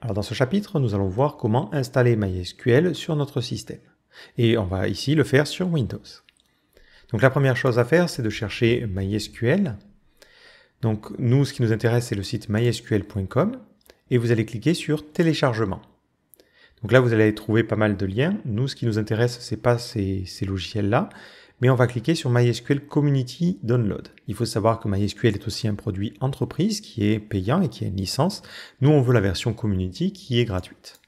Alors dans ce chapitre, nous allons voir comment installer MySQL sur notre système. Et on va ici le faire sur Windows. Donc la première chose à faire, c'est de chercher MySQL. Donc nous, ce qui nous intéresse, c'est le site mysql.com et vous allez cliquer sur téléchargement. Donc là, vous allez trouver pas mal de liens. Nous, ce qui nous intéresse, c'est pas ces logiciels-là, mais on va cliquer sur MySQL Community Download. Il faut savoir que MySQL est aussi un produit entreprise qui est payant et qui a une licence. Nous, on veut la version Community qui est gratuite.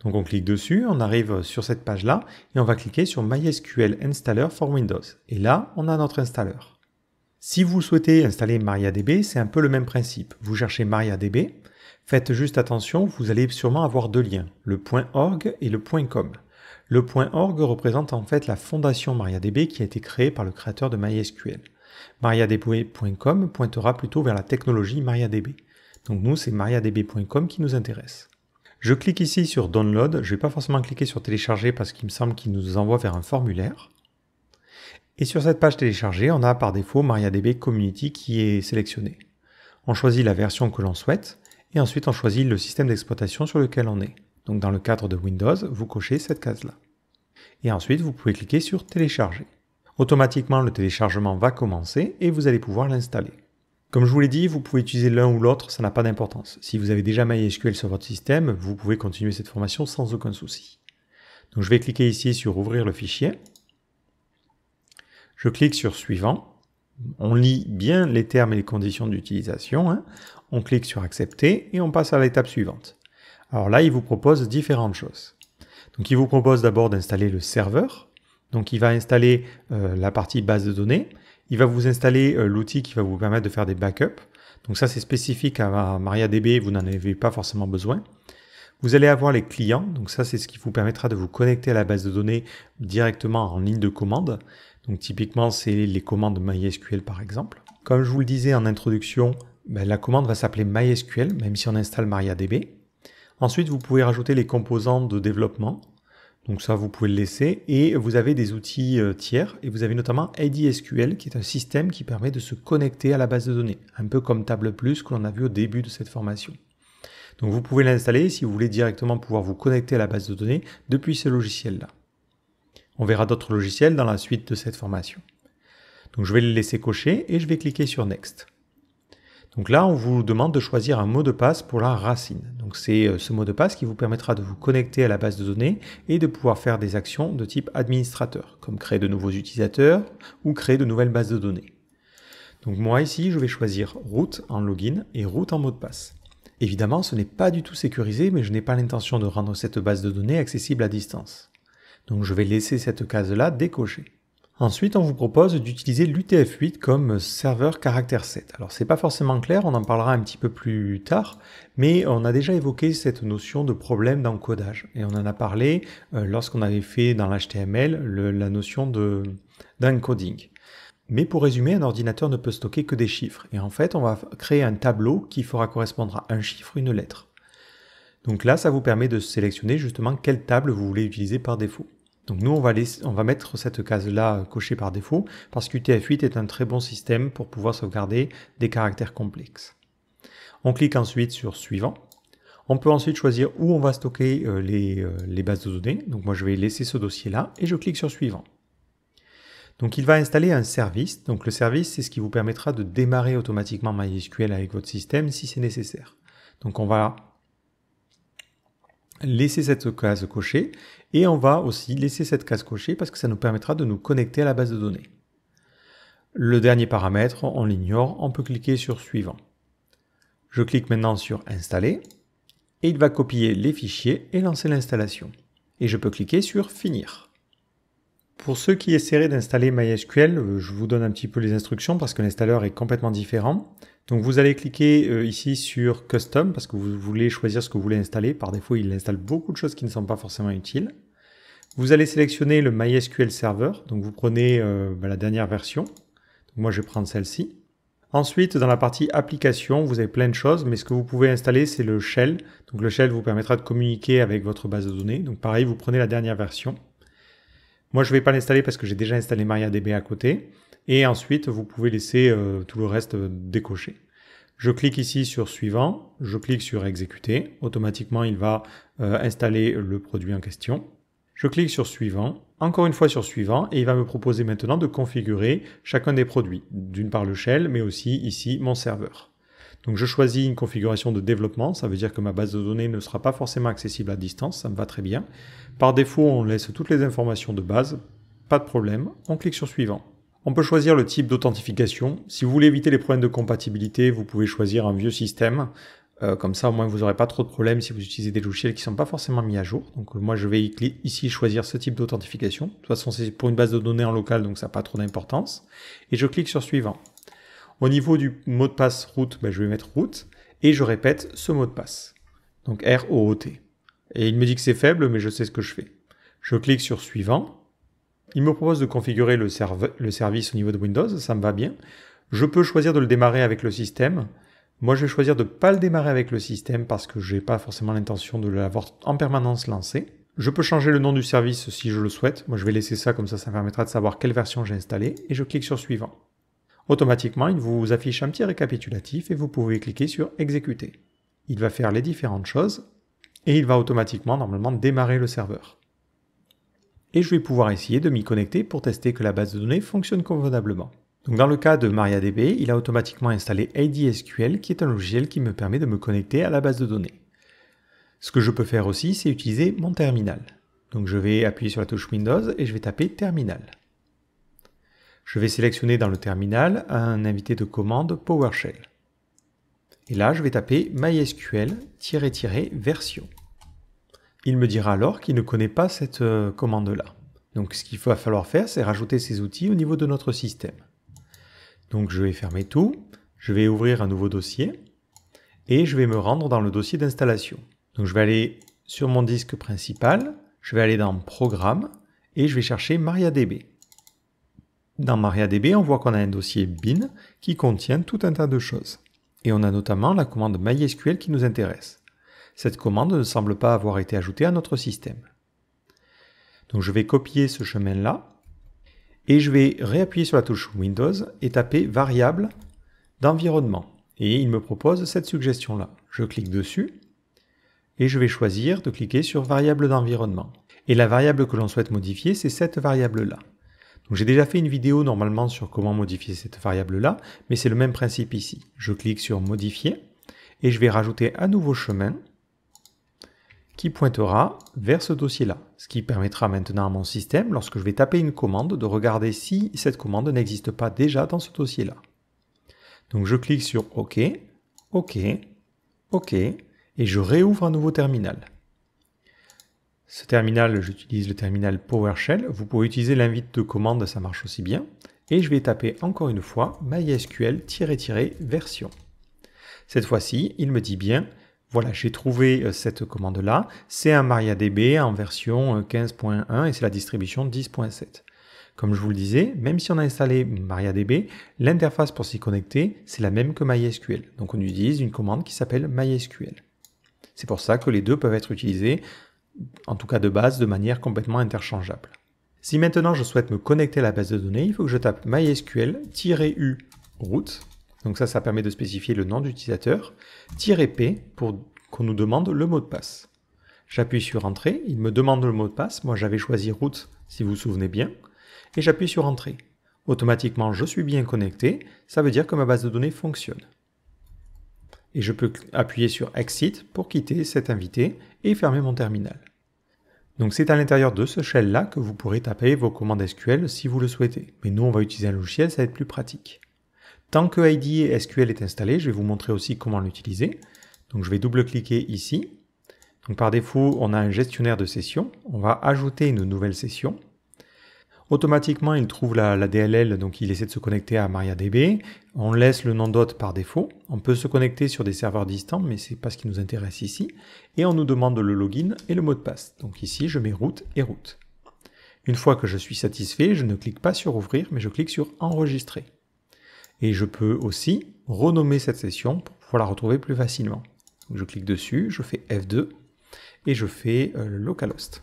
Donc on clique dessus, on arrive sur cette page-là et on va cliquer sur MySQL Installer for Windows. Et là, on a notre installeur. Si vous souhaitez installer MariaDB, c'est un peu le même principe. Vous cherchez MariaDB, faites juste attention, vous allez sûrement avoir deux liens, le .org et le .com. Le .org représente en fait la fondation MariaDB qui a été créée par le créateur de MySQL. MariaDB.com pointera plutôt vers la technologie MariaDB. Donc nous, c'est MariaDB.com qui nous intéresse. Je clique ici sur Download, je ne vais pas forcément cliquer sur Télécharger parce qu'il me semble qu'il nous envoie vers un formulaire. Et sur cette page téléchargée, on a par défaut MariaDB Community qui est sélectionné. On choisit la version que l'on souhaite et ensuite on choisit le système d'exploitation sur lequel on est. Donc dans le cadre de Windows, vous cochez cette case-là. Et ensuite, vous pouvez cliquer sur Télécharger. Automatiquement, le téléchargement va commencer et vous allez pouvoir l'installer. Comme je vous l'ai dit, vous pouvez utiliser l'un ou l'autre, ça n'a pas d'importance. Si vous avez déjà MySQL sur votre système, vous pouvez continuer cette formation sans aucun souci. Donc je vais cliquer ici sur Ouvrir le fichier. Je clique sur Suivant. On lit bien les termes et les conditions d'utilisation. On clique sur Accepter et on passe à l'étape suivante. Alors là, il vous propose différentes choses. Donc il vous propose d'abord d'installer le serveur. Donc il va installer la partie base de données. Il va vous installer l'outil qui va vous permettre de faire des backups. Donc ça, c'est spécifique à MariaDB, vous n'en avez pas forcément besoin. Vous allez avoir les clients. Donc ça, c'est ce qui vous permettra de vous connecter à la base de données directement en ligne de commande. Donc typiquement, c'est les commandes MySQL par exemple. Comme je vous le disais en introduction, la commande va s'appeler MySQL, même si on installe MariaDB. Ensuite, vous pouvez rajouter les composants de développement. Donc ça, vous pouvez le laisser. Et vous avez des outils tiers. Et vous avez notamment IDSQL, qui est un système qui permet de se connecter à la base de données. Un peu comme Table Plus que l'on a vu au début de cette formation. Donc vous pouvez l'installer si vous voulez directement pouvoir vous connecter à la base de données depuis ce logiciel-là. On verra d'autres logiciels dans la suite de cette formation. Donc je vais le laisser cocher et je vais cliquer sur Next. Donc là, on vous demande de choisir un mot de passe pour la racine. Donc c'est ce mot de passe qui vous permettra de vous connecter à la base de données et de pouvoir faire des actions de type administrateur, comme créer de nouveaux utilisateurs ou créer de nouvelles bases de données. Donc moi ici, je vais choisir root en login et root en mot de passe. Évidemment, ce n'est pas du tout sécurisé, mais je n'ai pas l'intention de rendre cette base de données accessible à distance. Donc je vais laisser cette case-là décochée. Ensuite, on vous propose d'utiliser l'UTF-8 comme serveur caractère 7. Alors, c'est pas forcément clair, on en parlera un petit peu plus tard, mais on a déjà évoqué cette notion de problème d'encodage. Et on en a parlé lorsqu'on avait fait dans l'HTML la notion d'encoding. Mais pour résumer, un ordinateur ne peut stocker que des chiffres. Et en fait, on va créer un tableau qui fera correspondre à un chiffre, une lettre. Donc là, ça vous permet de sélectionner justement quelle table vous voulez utiliser par défaut. Donc nous, on va mettre cette case-là cochée par défaut parce qu'UTF-8 est un très bon système pour pouvoir sauvegarder des caractères complexes. On clique ensuite sur Suivant. On peut ensuite choisir où on va stocker les bases de données. Donc moi, je vais laisser ce dossier-là et je clique sur Suivant. Donc il va installer un service. Donc le service, c'est ce qui vous permettra de démarrer automatiquement MySQL avec votre système si c'est nécessaire. Donc on va laisser cette case cochée et on va aussi laisser cette case cochée parce que ça nous permettra de nous connecter à la base de données. Le dernier paramètre, on l'ignore, on peut cliquer sur Suivant. Je clique maintenant sur Installer et il va copier les fichiers et lancer l'installation. Et je peux cliquer sur Finir. Pour ceux qui essaieraient d'installer MySQL, je vous donne un petit peu les instructions parce que l'installeur est complètement différent. Donc vous allez cliquer ici sur Custom parce que vous voulez choisir ce que vous voulez installer. Par défaut, il installe beaucoup de choses qui ne sont pas forcément utiles. Vous allez sélectionner le MySQL Server. Donc vous prenez la dernière version. Donc moi, je vais prendre celle-ci. Ensuite, dans la partie Applications, vous avez plein de choses, mais ce que vous pouvez installer, c'est le Shell. Donc le Shell vous permettra de communiquer avec votre base de données. Donc pareil, vous prenez la dernière version. Moi, je ne vais pas l'installer parce que j'ai déjà installé MariaDB à côté. Et ensuite, vous pouvez laisser tout le reste décoché. Je clique ici sur suivant, je clique sur exécuter. Automatiquement, il va installer le produit en question. Je clique sur suivant, encore une fois sur suivant, et il va me proposer maintenant de configurer chacun des produits. D'une part le shell, mais aussi ici mon serveur. Donc je choisis une configuration de développement, ça veut dire que ma base de données ne sera pas forcément accessible à distance, ça me va très bien. Par défaut, on laisse toutes les informations de base, pas de problème, on clique sur suivant. On peut choisir le type d'authentification. Si vous voulez éviter les problèmes de compatibilité, vous pouvez choisir un vieux système. Comme ça, au moins, vous n'aurez pas trop de problèmes si vous utilisez des logiciels qui ne sont pas forcément mis à jour. Donc moi, je vais ici choisir ce type d'authentification. De toute façon, c'est pour une base de données en local, donc ça n'a pas trop d'importance. Et je clique sur suivant. Au niveau du mot de passe root, je vais mettre root. Et je répète ce mot de passe. Donc R-O-O-T. Et il me dit que c'est faible, mais je sais ce que je fais. Je clique sur suivant. Il me propose de configurer le service au niveau de Windows, ça me va bien. Je peux choisir de le démarrer avec le système. Moi, je vais choisir de ne pas le démarrer avec le système parce que je n'ai pas forcément l'intention de l'avoir en permanence lancé. Je peux changer le nom du service si je le souhaite. Moi, je vais laisser ça, comme ça me permettra de savoir quelle version j'ai installée. Et je clique sur suivant. Automatiquement, il vous affiche un petit récapitulatif et vous pouvez cliquer sur exécuter. Il va faire les différentes choses et il va automatiquement, normalement, démarrer le serveur. Et je vais pouvoir essayer de m'y connecter pour tester que la base de données fonctionne convenablement. Donc dans le cas de MariaDB, il a automatiquement installé ADSQL, qui est un logiciel qui me permet de me connecter à la base de données. Ce que je peux faire aussi, c'est utiliser mon terminal. Donc je vais appuyer sur la touche Windows et je vais taper terminal. Je vais sélectionner dans le terminal un invité de commande PowerShell. Et là, je vais taper mysql-version. Il me dira alors qu'il ne connaît pas cette commande-là. Donc ce qu'il va falloir faire, c'est rajouter ces outils au niveau de notre système. Donc je vais fermer tout, je vais ouvrir un nouveau dossier et je vais me rendre dans le dossier d'installation. Donc je vais aller sur mon disque principal, je vais aller dans Programme et je vais chercher MariaDB. Dans MariaDB, on voit qu'on a un dossier bin qui contient tout un tas de choses. Et on a notamment la commande MySQL qui nous intéresse. Cette commande ne semble pas avoir été ajoutée à notre système. Donc je vais copier ce chemin-là et je vais réappuyer sur la touche Windows et taper variable d'environnement. Et il me propose cette suggestion-là. Je clique dessus et je vais choisir de cliquer sur variable d'environnement. Et la variable que l'on souhaite modifier, c'est cette variable-là. Donc j'ai déjà fait une vidéo normalement sur comment modifier cette variable-là, mais c'est le même principe ici. Je clique sur modifier et je vais rajouter un nouveau chemin qui pointera vers ce dossier-là, ce qui permettra maintenant à mon système, lorsque je vais taper une commande, de regarder si cette commande n'existe pas déjà dans ce dossier-là. Donc je clique sur OK, OK, OK, et je réouvre un nouveau terminal. Ce terminal, j'utilise le terminal PowerShell. Vous pouvez utiliser l'invite de commande, ça marche aussi bien. Et je vais taper encore une fois mysql-version. Cette fois-ci, il me dit bien, voilà, j'ai trouvé cette commande-là. C'est un MariaDB en version 15.1 et c'est la distribution 10.7. Comme je vous le disais, même si on a installé MariaDB, l'interface pour s'y connecter, c'est la même que MySQL. Donc on utilise une commande qui s'appelle MySQL. C'est pour ça que les deux peuvent être utilisés, en tout cas de base, de manière complètement interchangeable. Si maintenant je souhaite me connecter à la base de données, il faut que je tape mysql-u root. Donc ça permet de spécifier le nom d'utilisateur, -p pour qu'on nous demande le mot de passe. J'appuie sur Entrée, il me demande le mot de passe, moi j'avais choisi root si vous vous souvenez bien, et j'appuie sur Entrée. Automatiquement je suis bien connecté, ça veut dire que ma base de données fonctionne. Et je peux appuyer sur Exit pour quitter cet invité et fermer mon terminal. Donc c'est à l'intérieur de ce shell-là que vous pourrez taper vos commandes SQL si vous le souhaitez. Mais nous on va utiliser un logiciel, ça va être plus pratique. Tant que IDE SQL est installé, je vais vous montrer aussi comment l'utiliser. Donc je vais double-cliquer ici. Donc par défaut, on a un gestionnaire de session. On va ajouter une nouvelle session. Automatiquement, il trouve la DLL, donc il essaie de se connecter à MariaDB. On laisse le nom d'hôte par défaut. On peut se connecter sur des serveurs distants, mais ce n'est pas ce qui nous intéresse ici. Et on nous demande le login et le mot de passe. Donc ici, je mets root et root. Une fois que je suis satisfait, je ne clique pas sur ouvrir, mais je clique sur enregistrer. Et je peux aussi renommer cette session pour pouvoir la retrouver plus facilement. Donc je clique dessus, je fais F2 et je fais localhost.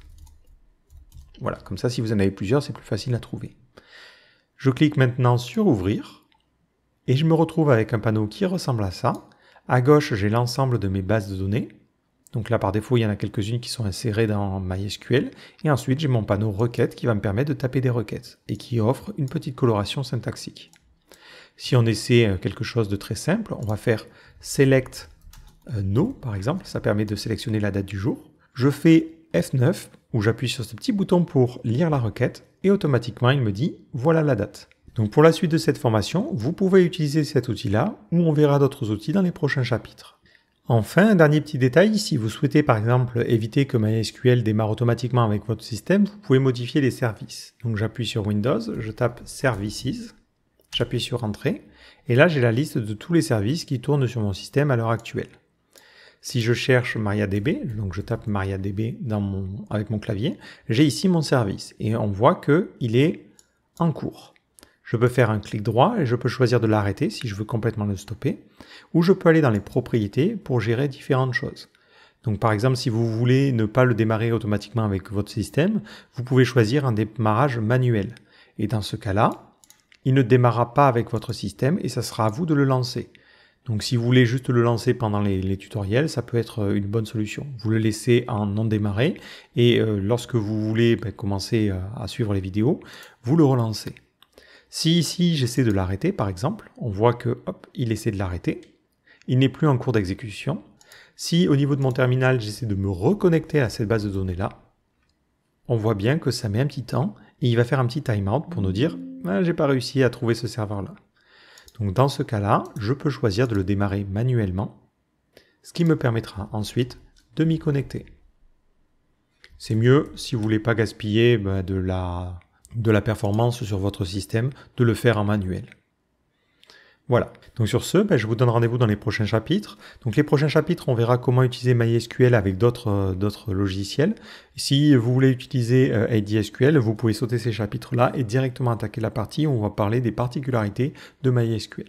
Voilà, comme ça si vous en avez plusieurs, c'est plus facile à trouver. Je clique maintenant sur ouvrir Et je me retrouve avec un panneau qui ressemble à ça. À gauche, j'ai l'ensemble de mes bases de données. Donc là, par défaut, il y en a quelques-unes qui sont insérées dans MySQL. Et ensuite, j'ai mon panneau requête qui va me permettre de taper des requêtes et qui offre une petite coloration syntaxique. Si on essaie quelque chose de très simple, on va faire select no, par exemple. Ça permet de sélectionner la date du jour. Je fais F9, où j'appuie sur ce petit bouton pour lire la requête. Et automatiquement, il me dit, voilà la date. Donc pour la suite de cette formation, vous pouvez utiliser cet outil-là, ou on verra d'autres outils dans les prochains chapitres. Enfin, un dernier petit détail, si vous souhaitez par exemple éviter que MySQL démarre automatiquement avec votre système, vous pouvez modifier les services. Donc j'appuie sur Windows, je tape Services, j'appuie sur Entrée, et là j'ai la liste de tous les services qui tournent sur mon système à l'heure actuelle. Si je cherche MariaDB, donc je tape MariaDB avec mon clavier, j'ai ici mon service, et on voit qu'il est en cours. Je peux faire un clic droit et je peux choisir de l'arrêter si je veux complètement le stopper, ou je peux aller dans les propriétés pour gérer différentes choses. Donc par exemple, si vous voulez ne pas le démarrer automatiquement avec votre système, vous pouvez choisir un démarrage manuel. Et dans ce cas-là, il ne démarrera pas avec votre système et ça sera à vous de le lancer. Donc si vous voulez juste le lancer pendant les tutoriels, ça peut être une bonne solution. Vous le laissez en non démarré et lorsque vous voulez commencer à suivre les vidéos, vous le relancez. Si ici j'essaie de l'arrêter par exemple, on voit que hop, il essaie de l'arrêter, il n'est plus en cours d'exécution. Si au niveau de mon terminal j'essaie de me reconnecter à cette base de données là, on voit bien que ça met un petit temps et il va faire un petit timeout pour nous dire ah, j'ai pas réussi à trouver ce serveur là. Donc dans ce cas là, je peux choisir de le démarrer manuellement, ce qui me permettra ensuite de m'y connecter. C'est mieux si vous voulez pas gaspiller de la performance sur votre système, de le faire en manuel. Voilà, donc sur ce, je vous donne rendez-vous dans les prochains chapitres. Donc les prochains chapitres, on verra comment utiliser MySQL avec d'autres logiciels. Si vous voulez utiliser ADSQL, vous pouvez sauter ces chapitres-là et directement attaquer la partie où on va parler des particularités de MySQL.